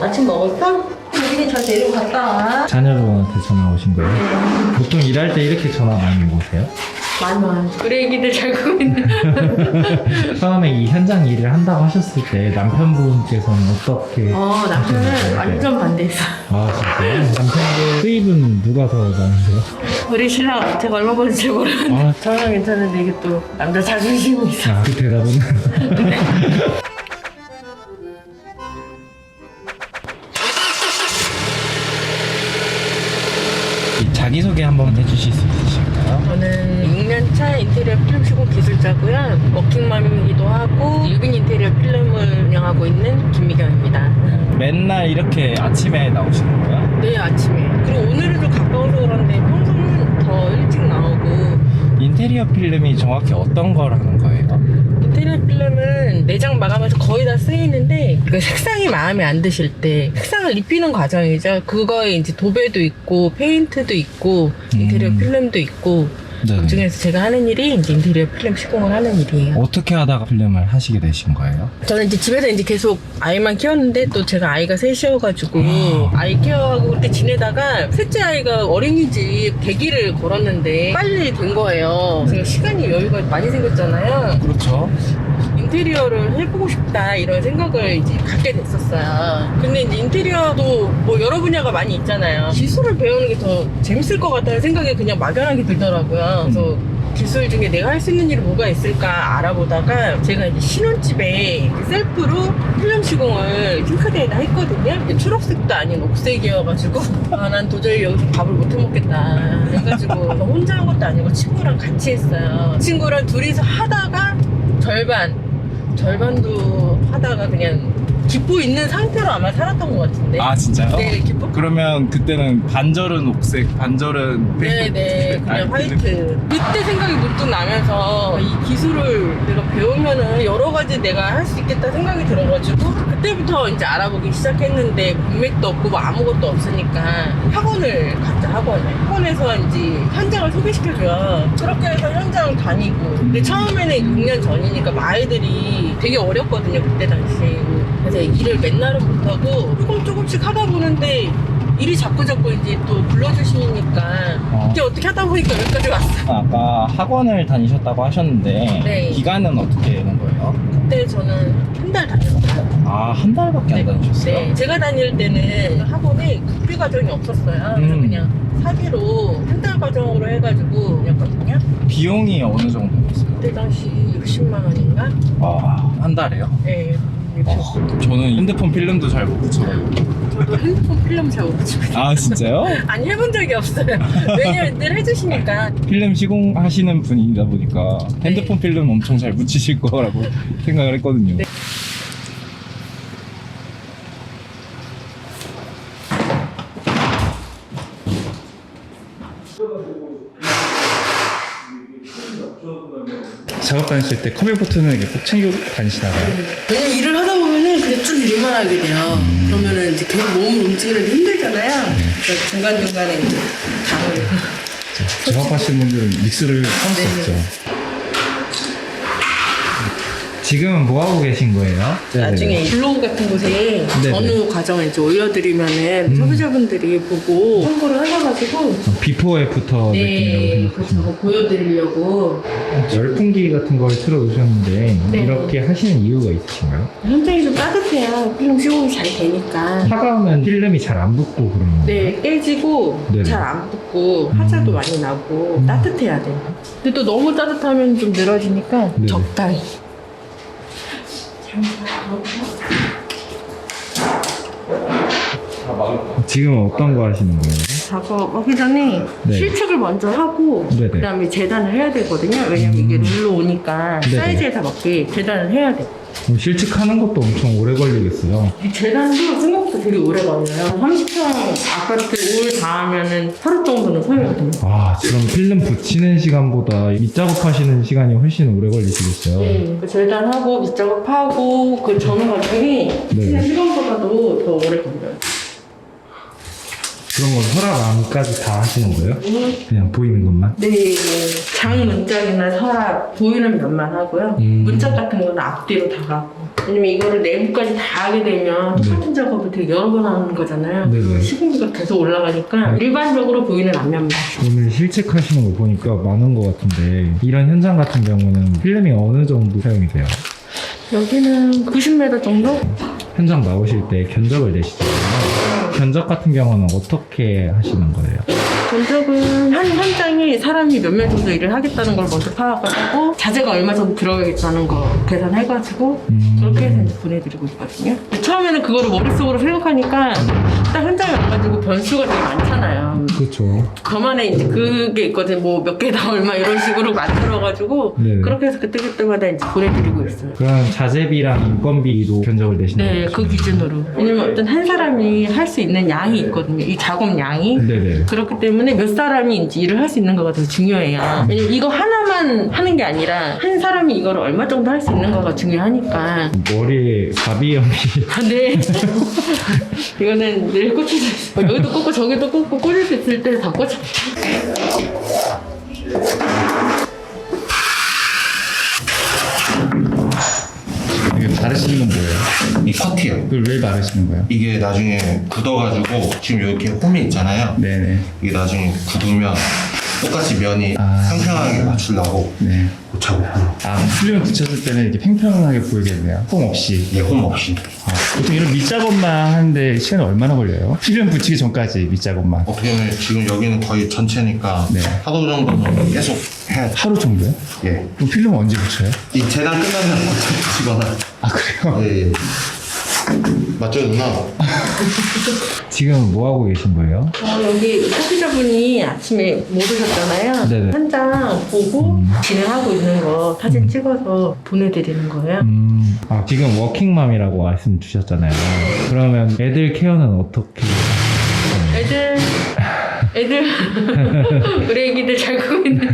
아침 먹었어? 우리 저 데리고 갔다 와. 자녀분한테 전화 오신 거예요? 네. 보통 일할 때 이렇게 전화 많이 오세요? 많이. 우리 애기들 잘 크고 있네. 처음에 이 현장 일을 한다고 하셨을 때 남편분께서는 어떻게? 남편은 하셨나요? 완전 반대했어. 아 진짜요? 남편분 수입은 누가 더 많으세요? 우리 신랑 제가 얼마 버는지 모르는데 아, 저는 괜찮은데 이게 또 남자 자존심이 있어. 그 대답은? 자기소개 한번 해주실 수 있으실까요? 저는 6년차 인테리어 필름 시공 기술자고요. 워킹맘이기도 하고 유빈 인테리어 필름을 운영하고 있는 김미경입니다. 맨날 이렇게 아침에 나오시는 거예요? 내일 아침에. 그리고 오늘은 좀 가까워서 그런데 평소는 더 일찍 나오고. 인테리어 필름이 정확히 어떤 걸 하는 거예요? 인테리어 필름은 내장 마감에서 거의 다 쓰이는데 그 색상이 마음에 안 드실 때 색상을 입히는 과정이죠. 그거에 이제 도배도 있고 페인트도 있고 인테리어 필름도 있고 네. 그 중에서 제가 하는 일이 이제 인테리어 필름 시공을 하는 일이에요. 어떻게 하다가 필름을 하시게 되신 거예요? 저는 이제 집에서 이제 계속 아이만 키웠는데 또 제가 아이가 셋이어가지고 아이 케어하고 그렇게 지내다가 셋째 아이가 어린이집 대기를 걸었는데 빨리 된 거예요. 제가 시간이 여유가 많이 생겼잖아요. 그렇죠. 인테리어를 해보고 싶다 이런 생각을 이제 갖게 됐었어요. 근데 이제 인테리어도 뭐 여러 분야가 많이 있잖아요. 기술을 배우는 게 더 재밌을 것 같다는 생각이 그냥 막연하게 들더라고요. 그래서 기술 중에 내가 할 수 있는 일이 뭐가 있을까 알아보다가 제가 이제 신혼집에 셀프로 필름 시공을 싱크대에다 했거든요. 초록색도 아닌 녹색이어가지고 난 도저히 여기서 밥을 못 해먹겠다 해가지고 혼자 한 것도 아니고 친구랑 같이 했어요. 친구랑 둘이서 하다가 절반도 하다가 그냥 기포 있는 상태로 아마 살았던 것 같은데. 아 진짜요? 네, 기포. 그러면 그때는 반절은 옥색, 반절은 네네, 그냥 아니, 화이트. 그때 생각이 문득 나면서 이 기술을 내가 배우면은 여러 가지 내가 할 수 있겠다 생각이 들어가지고 그때부터 이제 알아보기 시작했는데 문맥도 없고 뭐 아무것도 없으니까 학원을 갔죠, 학원을. 학원에서 이제 현장을 소개시켜줘요. 그렇게 해서 현장 다니고. 근데 처음에는 6년 전이니까 아이들이 되게 어렸거든요, 그때 당시. 그래서 일을 맨날은 못하고 조금씩 하다 보는데 일이 자꾸 이제 또 불러주시니까 이제 어떻게 하다 보니까 여기까지 왔어요. 아까 학원을 다니셨다고 하셨는데 네. 기간은 어떻게 되는 거예요? 그때 저는 한 달 다녔어요. 아, 한 달밖에 안 다니셨어요? 네. 제가 다닐 때는 학원에 국비 과정이 없었어요. 그래서 그냥 사비로 한 달 과정으로 해가지고 다녔거든요. 비용이 어느 정도였어요? 그때 당시 60만 원인가? 한 달에요? 네. 저는 핸드폰 필름도 잘 못 붙여요. 저도 핸드폰 필름 잘 못 붙입니다. 아 진짜요? 아니 해본 적이 없어요. 왜냐면 늘 해주시니까. 필름 시공하시는 분이다 보니까 핸드폰 필름 엄청 잘 붙이실 거라고 생각을 했거든요. 네. 작업 다니실 때 커뮤버튼은 이렇게 꼭 챙겨 다니시나봐요? 왜냐면 일을 하다 보면은 그냥 쭉 일만 하게 돼요. 그러면은 이제 계속 몸을 움직이는데 힘들잖아요. 그래서 중간중간에 이제 당을. 작업하시는 분들은 믹스를 할 수 네. 없죠. 지금은 뭐 하고 계신 거예요? 나중에 블로그 같은 곳에 전후 과정을 이제 올려드리면은 소비자분들이 보고 홍보를 하셔가지고 비포 애프터 네, 느낌이라고 그래서 생각하시면 그거 보여드리려고. 열풍기 같은 걸 틀어놓으셨는데 네. 이렇게 하시는 이유가 있으신가요? 현장이 좀 따뜻해야 필름 시공이 잘 되니까. 차가우면 필름이 잘 안 붙고 그런 거예요? 네, 깨지고 네네. 잘 안 붙고 화자도 많이 나고 따뜻해야 돼요. 근데 또 너무 따뜻하면 좀 늘어지니까 네네. 적당히. 지금 어떤 거 하시는 거예요? 작업하기 전에 네. 실측을 먼저 하고 네네. 그 다음에 재단을 해야 되거든요. 왜냐면 이게 룰로 오니까 네네. 사이즈에 다 맞게 재단을 해야 돼. 그럼 실측하는 것도 엄청 오래 걸리겠어요? 이 재단도 생각보다 되게 오래 걸려요. 30평 아파트 올 다 하면은 하루 정도는 걸리거든요. 아, 그럼 필름 붙이는 시간보다 밑작업 하시는 시간이 훨씬 오래 걸리시겠어요? 네, 그 재단하고 밑작업하고 그 전후 과정이 네. 시간보다도 더 오래 걸려요. 그런 건 서랍안까지 다 하시는 거예요? 그냥 보이는 것만? 네, 장 문짝이나 서랍 보이는 면만 하고요. 문짝 같은 거는 앞뒤로 다 가고. 왜냐면 이거를 내부까지 다 하게 되면 똑같은 작업을 되게 여러 번 하는 거잖아요. 네네. 시공비가 계속 올라가니까 일반적으로 보이는 앞면만. 오늘 실측하시는 거 보니까 많은 것 같은데 이런 현장 같은 경우는 필름이 어느 정도 사용이 돼요? 여기는 90m 정도? 현장 나오실 때 견적을 내시잖아요. 견적 같은 경우는 어떻게 하시는 거예요? 견적은 한 현장에 사람이 몇 명 정도 일을 하겠다는 걸 먼저 파악을 하고 자재가 얼마 정도 들어가겠다는 거 계산해가지고 그렇게 해서 이제 보내드리고 있거든요. 처음에는 그거를 머릿속으로 생각하니까 딱 현장에 와가지고 변수가 되게 많잖아요. 그렇죠. 저만의 이제 그게 있거든요. 뭐 몇 개다 얼마 이런 식으로 만들어가지고 네네. 그렇게 해서 그때그때마다 이제 보내드리고 있어요. 그럼 자재비랑 인건비도 견적을 내시는 네, 거예요? 그 기준으로. 왜냐면 어떤 한 사람이 할 수 있는 양이 있거든요. 이 작업 양이. 네네. 그렇기 때문에 몇 사람이 이제 일을 할 수 있는 거가 되게 중요해요. 왜냐면 이거 하나만 하는 게 아니라 한 사람이 이거를 얼마 정도 할 수 있는 거가 중요하니까. 머리에 가비염이 아, 네. 이거는 늘 꽂혀져 있어. 여기도 꽂고 저기도 꽂고 꽂을 수 있을 때 다 꽂혀. 이게 바르시는 건 뭐예요? 이 퍼티요. 그걸 왜 바르시는 거예요? 이게 나중에 굳어가지고 지금 이렇게 홈이 있잖아요. 네네. 이게 나중에 굳으면 똑같이 면이 아. 평평하게 맞추려고 네. 고차고 필름을 붙였을 때는 이렇게 팽팽하게 보이겠네요. 홈 없이. 홈 없이. 보통 이런 밑작업만 하는데 시간이 얼마나 걸려요? 필름 붙이기 전까지 밑작업만. 어떻게 보면 지금 여기는 거의 전체니까 네. 하루 정도는 계속 해야 돼. 하루 정도요? 예. 그럼 필름은 언제 붙여요? 이 재단 끝나면 붙이거나. 아, 그래요? 예. 맞죠 누나? 지금 뭐 하고 계신 거예요? 여기 소비자분이 아침에 못 오셨잖아요. 네네. 현장 보고 진행하고 있는 거 사진 찍어서 보내드리는 거예요. 아, 지금 워킹맘이라고 말씀 주셨잖아요. 그러면 애들 케어는 어떻게? 애들 우리 애기들 잘 크고 있네.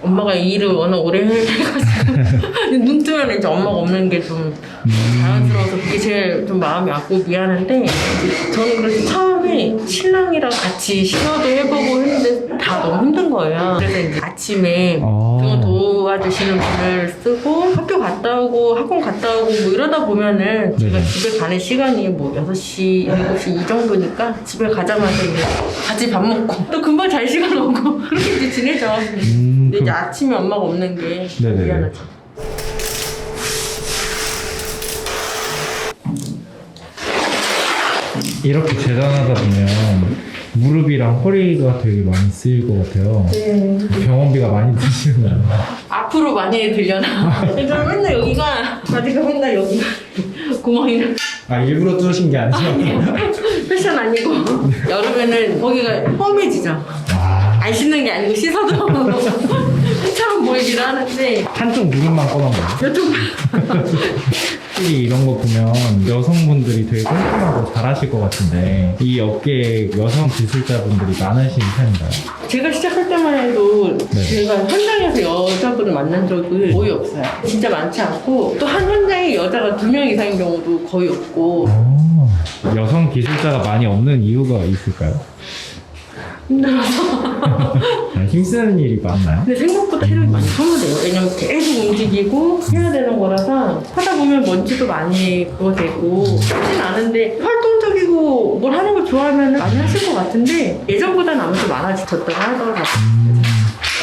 엄마가 일을 워낙 오래 해가지고 눈 뜨면 이제 엄마가 없는 게 좀 자연스러워서 그게 제일 좀 마음이 아프고 미안한데 저는 그래서 처음에 신랑이랑 같이 신어도 해보고 했는데 다 너무 힘든 거예요. 그래서 이제 아침에 그거 도와주시는 분을 쓰고 학교 갔다 오고 학원 갔다 오고 뭐 이러다 보면은 제가 네. 집에 가는 시간이 뭐 6시, 7시 이 정도니까 집에 가자마자 이제 같이 밥 먹고 또 금방 잘 시간 오고 그렇게 이제 지내죠. 근데 이제 아침에 엄마가 없는 게 네네네. 미안하죠. 이렇게 재단하다 보면 무릎이랑 허리가 되게 많이 쓰일 것 같아요. 네. 병원비가 많이 드시는 거예요. 앞으로 많이 들려나. 저는 맨날 여기가 바디가 맨날 여기가 구멍이 아, 일부러 뚫으신 게 아니죠? 패션 아니고 여름에는 거기가 험해지죠. 아, 안 씻는 게 아니고 씻어도 흙처럼 보이기도 하는데 한쪽 무릎만 꺼낸 거예요. 이쪽 확실히 이런 거 보면 여성분들이 되게 꼼꼼하고 잘하실 것 같은데 이 업계에 여성 기술자분들이 많으신 편인가요? 제가 시작할 때만 해도 네. 제가 현장에서 여자분을 만난 적이 거의 없어요. 진짜 많지 않고 또 한 현장에 여자가 2명 이상인 경우도 거의 없고 여성 기술자가 많이 없는 이유가 있을까요? 힘들어서. 힘쓰는 일이 많나요? 근데 생각보다 체력이 많이 소모돼요. 왜냐면 계속 움직이고 해야 되는 거라서 하다 보면 먼지도 많이 그거 되고 하진 않은데 활동적이고 뭘 하는 걸 좋아하면 많이 하실 것 같은데 예전보다는 아무래도 많아졌다고 하더라고요.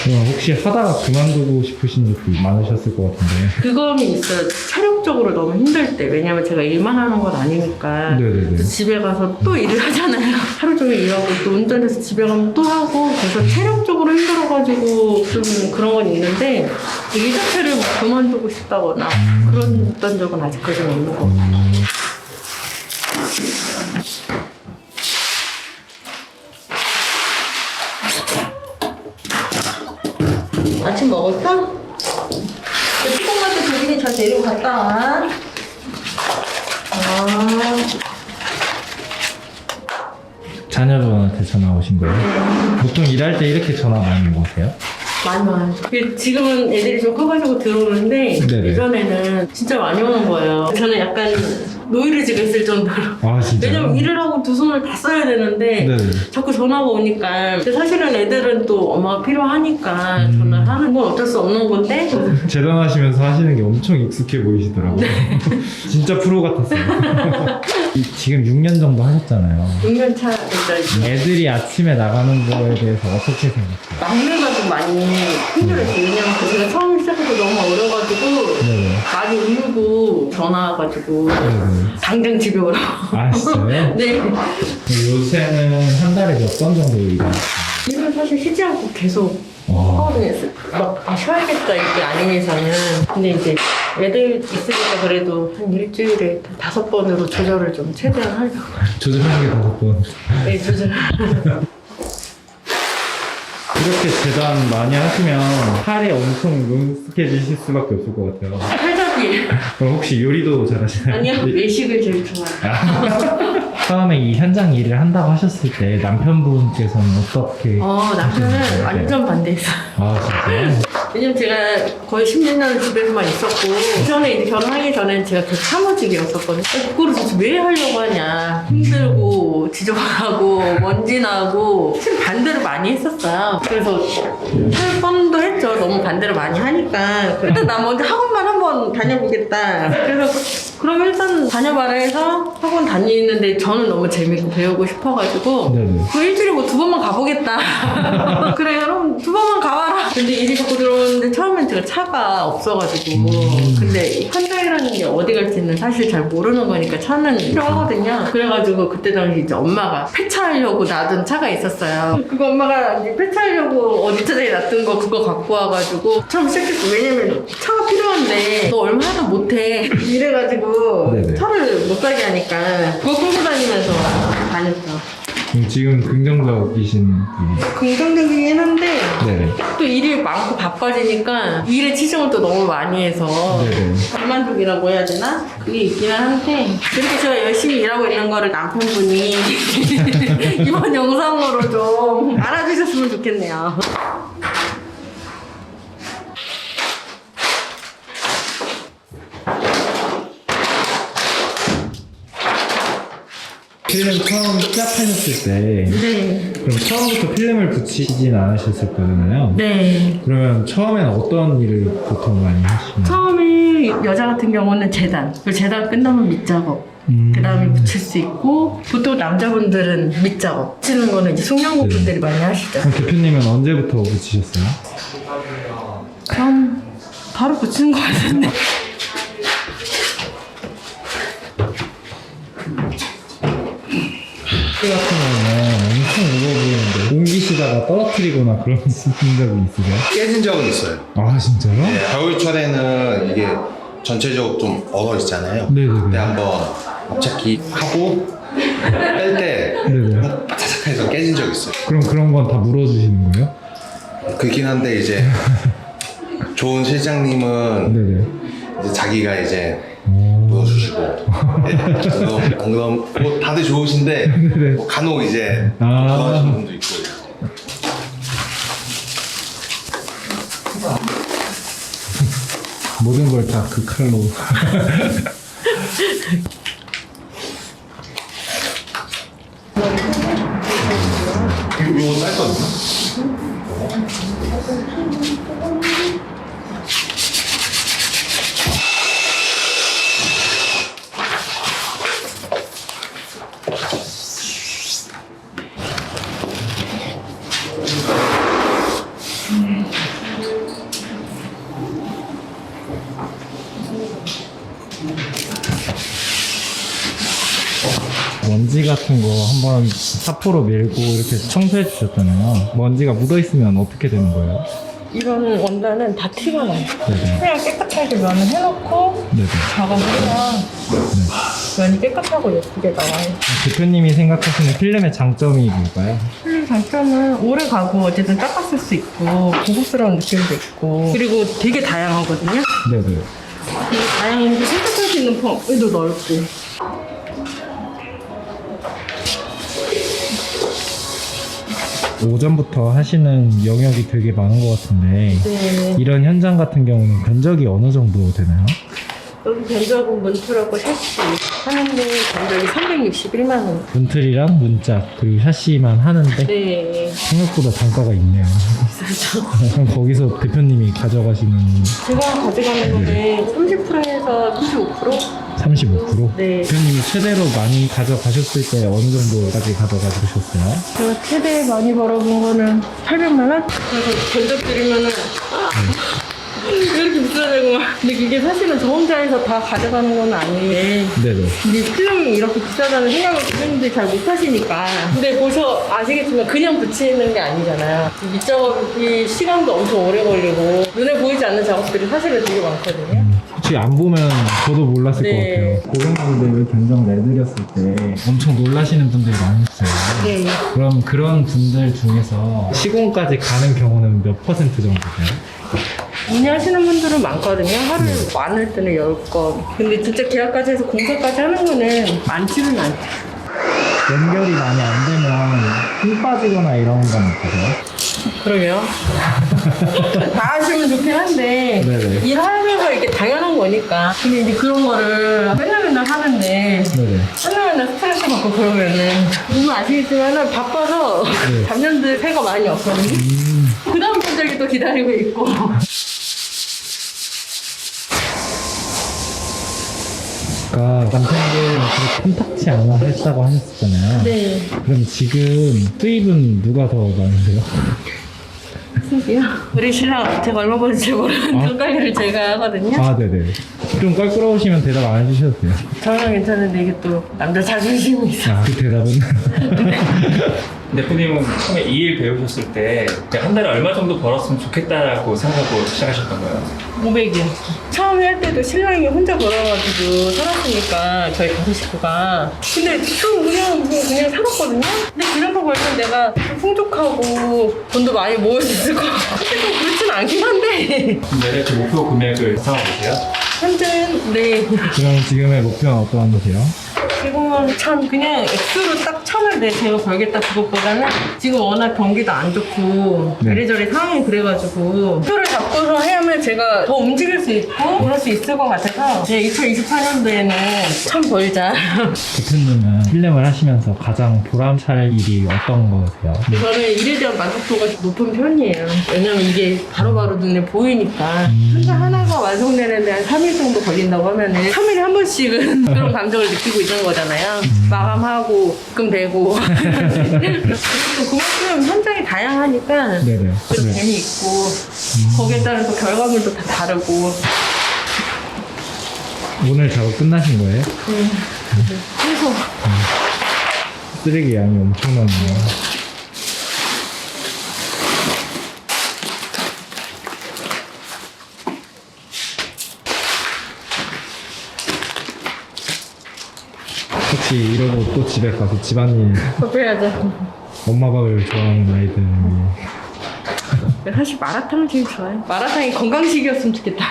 그럼 혹시 하다가 그만두고 싶으신 적도 많으셨을 것 같은데. 그거는 있어요. 체력적으로 너무 힘들 때. 왜냐면 제가 일만 하는 건 아니니까. 네네네. 또 집에 가서 또 일을 하잖아요. 하루 종일 일하고 또 운전해서 집에 가면 또 하고. 그래서 체력적으로 힘들어가지고 좀 그런 건 있는데 일 자체를 뭐 그만두고 싶다거나 그런 어떤 적은 아직까지는 없는 것 같아요. 아침 먹었어? 피곤 같은 조빈이 잘 데리고 갔다 와. 자녀분한테 전화 오신 거예요? 보통 일할 때 이렇게 전화 많이 오세요? 많이 와요. 지금은 애들이 좀 커가지고 들어오는데 네네. 예전에는 진짜 많이 오는 거예요. 저는 약간 노이를 지겠을 정도로. 아, 진짜요? 왜냐면 일을 하고 두 손을 다 써야 되는데 네네. 자꾸 전화가 오니까. 근데 사실은 애들은 또 엄마가 필요하니까 전화를 하는 건 어쩔 수 없는 건데. 재단하시면서 하시는 게 엄청 익숙해 보이시더라고요. 진짜 프로 같았어요. 지금 6년 정도 하셨잖아요. 6년 차 됐죠. 애들이 아침에 나가는 거에 대해서 어떻게 생각해요? 막내가 좀 많이 힘들었어요. 왜냐면 제가 처음 시작해서 너무 어려가지고 네네. 많이 울고 전화 와가지고 네네. 당장 집에 오라고. 아, 진짜요? 네. 요새는 한 달에 몇 번 정도 일하세요? 일은 사실 쉬지 않고 계속 와. 하거든요. 쉬어야겠다 이게 아니면서는. 근데 이제 애들 있으니까 그래도 한 일주일에 5번으로 조절을 좀 최대한 하려고. 조절하는 게 5번. 네, 조절. 이렇게 재단 많이 하시면 팔이 엄청 능숙해지실 수밖에 없을 것 같아요. 팔잡이. 그럼 혹시 요리도 잘하시나요? 아니요, 외식을 제일 좋아해요. 처음에 이 현장 일을 한다고 하셨을 때 남편분께서는 어떻게? 남편은 하시는지. 완전 반대했어요. 아, 진짜요? 왜냐면 제가 거의 10년을 집에서만 있었고, 전에 이제 결혼하기 전에 제가 그 참호직이었었거든요. 그거를 도대체 왜 하려고 하냐. 힘들고, 지저분하고, 먼지 나고, 사실 반대를 많이 했었어요. 그래서 할 뻔도 했죠. 너무 반대를 많이 하니까. 일단 나 먼저 학원만 한번 다녀보겠다. 그래서 그럼 일단 다녀봐라 해서 학원 다니는데 저는 너무 재밌고 배우고 싶어가지고 네네. 그 일주일에 뭐 2번만 가보겠다. 그래 그럼 2번만 가봐라. 근데 일이 자꾸 들어오는데 처음엔 제가 차가 없어가지고 근데 현장이라는 게 어디 갈지는 사실 잘 모르는 거니까 차는 필요하거든요. 그래가지고 그때 당시 이제 엄마가 폐차하려고 놔둔 차가 있었어요. 그거 엄마가 이제 폐차하려고 어디 차장에 놔둔 거 그거 갖고 와가지고 처음 시작했어. 왜냐면 차가 필요한데 너 얼마 하도 못해 이래가지고 네네. 차를 못 사게 하니까 그거 끌고 다니면서 다녔죠. 지금 긍정적이신 분이. 긍정적이긴 한데 네네. 또 일이 많고 바빠지니까 일에 치중을 또 너무 많이 해서 네네. 불만족이라고 해야 되나? 그게 있기는 한데 그렇게 제가 열심히 일하고 있는 거를 남편분이 이번 영상으로 좀 알아주셨으면 좋겠네요. 필름 처음 시작하셨을 때 네. 그럼 처음부터 필름을 붙이진 않으셨을 거잖아요. 네. 그러면 처음엔 어떤 일을 보통 많이 하시나요? 처음에 여자 같은 경우는 재단. 그리고 재단 끝나면 밑작업. 그 다음에 붙일 수 있고 보통 남자분들은 밑작업. 붙이는 거는 이제 숙련고분들이 많이 하시죠. 그럼 대표님은 언제부터 붙이셨어요? 전 바로 붙이는 거 같은데. 피 같은 경우는 엄청 무거워 보이는데 옮기시다가 떨어뜨리거나 그런 적이 있으세요? 깨진 적은 있어요. 아, 진짜요? 네, 겨울철에는 이게 전체적으로 좀 얼어있잖아요. 네네네. 그때 한번 앞차기 하고 뺄 때 네네. 바삭해서 깨진 적 있어요. 그럼 그런 건 다 물어주시는 거예요? 그렇긴 한데 이제 좋은 실장님은 네네. 이제 자기가 이제 오. 물어주시고 안 그럼 뭐 다들 좋으신데 네네. 뭐 간혹 이제 아. 좋아하시는 분도 있고. 모든 걸 다 그 칼로. 이거 짧거든요. 먼지 같은 거 한번 사포로 밀고 이렇게 청소해 주셨잖아요. 먼지가 묻어 있으면 어떻게 되는 거예요? 이런 원단은 다 티가 나요. 네네. 그냥 깨끗하게 면을 해놓고 네네. 작업을 해야 면이 깨끗하고 예쁘게 나와요. 대표님이 생각하시는 필름의 장점이 뭘까요? 필름 장점은 오래 가고 어쨌든 닦았을 수 있고 고급스러운 느낌도 있고 그리고 되게 다양하거든요. 네네. 되게 다양한 게 선택할 수 있는 범위도 넓고 오전부터 하시는 영역이 되게 많은 것 같은데 네. 이런 현장 같은 경우는 견적이 어느 정도 되나요? 여기 견적은 문틀하고 샤시 하는데 견적이 361만 원. 문틀이랑 문짝 그리고 샤시만 하는데 네. 생각보다 단가가 있네요. 비싸죠. 그럼 거기서 대표님이 가져가시는 제가 가져가는 거는 30%에서 35%? 35%? 네. 대표님이 최대로 많이 가져가셨을 때 어느 정도까지 가져가셨어요? 제가 최대 많이 벌어본 거는 800만 원? 그래서 견적 드리면은 왜 이렇게 비싸냐고 막. 근데 그게 사실은 저 혼자 해서 다 가져가는 건 아니에요. 네네. 근데 필름이 이렇게 비싸다는 생각을 대표님들이 잘 못하시니까. 근데 보셔 아시겠지만 그냥 붙이는 게 아니잖아요. 이 밑작업이 시간도 엄청 오래 걸리고 눈에 보이지 않는 작업들이 사실은 되게 많거든요. 혹시 안 보면 저도 몰랐을 네. 것 같아요. 고객분들 견적 내드렸을 때 엄청 놀라시는 분들이 많으셨어요. 네. 그럼 그런 분들 중에서 시공까지 가는 경우는 몇 퍼센트 정도 돼요? 문의하시는 분들은 많거든요. 하루에 많을 때는 10건. 근데 진짜 계약까지 해서 공사까지 하는 거는 많지는 않죠. 연결이 많이 안 되면 힘 빠지거나 이런 건 없으세요? 그러게요. 다 하시면 좋긴 한데 네네. 일하면서 이게 당연한 거니까. 근데 이제 그런 거를 맨날 하는데 네네. 맨날 스트레스 받고 그러면은 보면 아시겠지만 바빠서 네. 잡년들 새가 많이 없거든요. 그 다음 분들이 또 기다리고 있고. 아까 남편들 탐탁치 않아 했다고 하셨잖아요. 네. 그럼 지금 수입은 누가 더 많으세요? 신기요. 우리 신랑 제가 얼마 버는지 잘 모르는데 돈 관리를 제가 하거든요. 아, 네네. 좀 껄끄러우시면 대답 안 해주셔도 돼요. 저는 괜찮은데 이게 또 남자 자존심이 있어. 아, 그 대답은? 대표님은 처음에 이 일 배우셨을 때 한 달에 얼마 정도 벌었으면 좋겠다라고 생각하고 시작하셨던 거예요? 500이요. 처음에 할 때도 신랑이 혼자 벌어가지고 살았으니까 저희 가족 식구가. 근데 좀 그냥 살았거든요. 근데 그 정도 벌면 내가 좀 풍족하고 돈도 많이 모을 수 있을 것 같고. 근데 좀 그렇진 않긴 한데. 내래 그 목표 금액을 상하보세요? 현재는 네. 그럼 지금의 목표는 어떠한데요? 지금은 참 그냥 액수로 딱 천을 내 제가 벌겠다 그것보다는 지금 워낙 경기도 안 좋고 네. 이래저래 상황이 그래가지고 표를 잡고서 해야면 제가 더 움직일 수 있고 그럴 수 있을 것 같아서 2024년도에는 천 벌자. 대표님은 필름을 하시면서 가장 보람찰 일이 어떤 거세요? 저는 일에 대한 만족도가 높은 편이에요. 왜냐면 이게 바로바로 눈에 보이니까 한장 하나가 완성되는데 한 3일 정도 걸린다고 하면은 3일에 한 번씩은 그런 감정을 느끼고 있는 거잖아요. 마감하고 입금되고 그만큼 현장이 다양하니까 네네. 또 네. 재미있고 거기에 따른 또 결과물도 다 다르고. 오늘 작업 끝나신 거예요? 그래서 쓰레기 양이 엄청나네요. 혹시 이러고 또 집에 가서 집안일 해야죠. 엄마 밥을 좋아하는 아이들 사실 마라탕은 제일 좋아요. 마라탕이 건강식이었으면 좋겠다.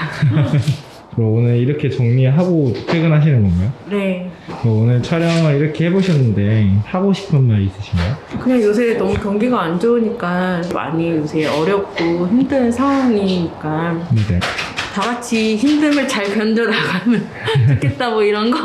그럼 오늘 이렇게 정리하고 퇴근하시는 건가요? 네. 그럼 오늘 촬영을 이렇게 해보셨는데 하고 싶은 말 있으신가요? 그냥 요새 너무 경기가 안 좋으니까 많이 요새 어렵고 힘든 상황이니까 네. 다 같이 힘듦을 잘 견뎌나가면 좋겠다 뭐 이런 거.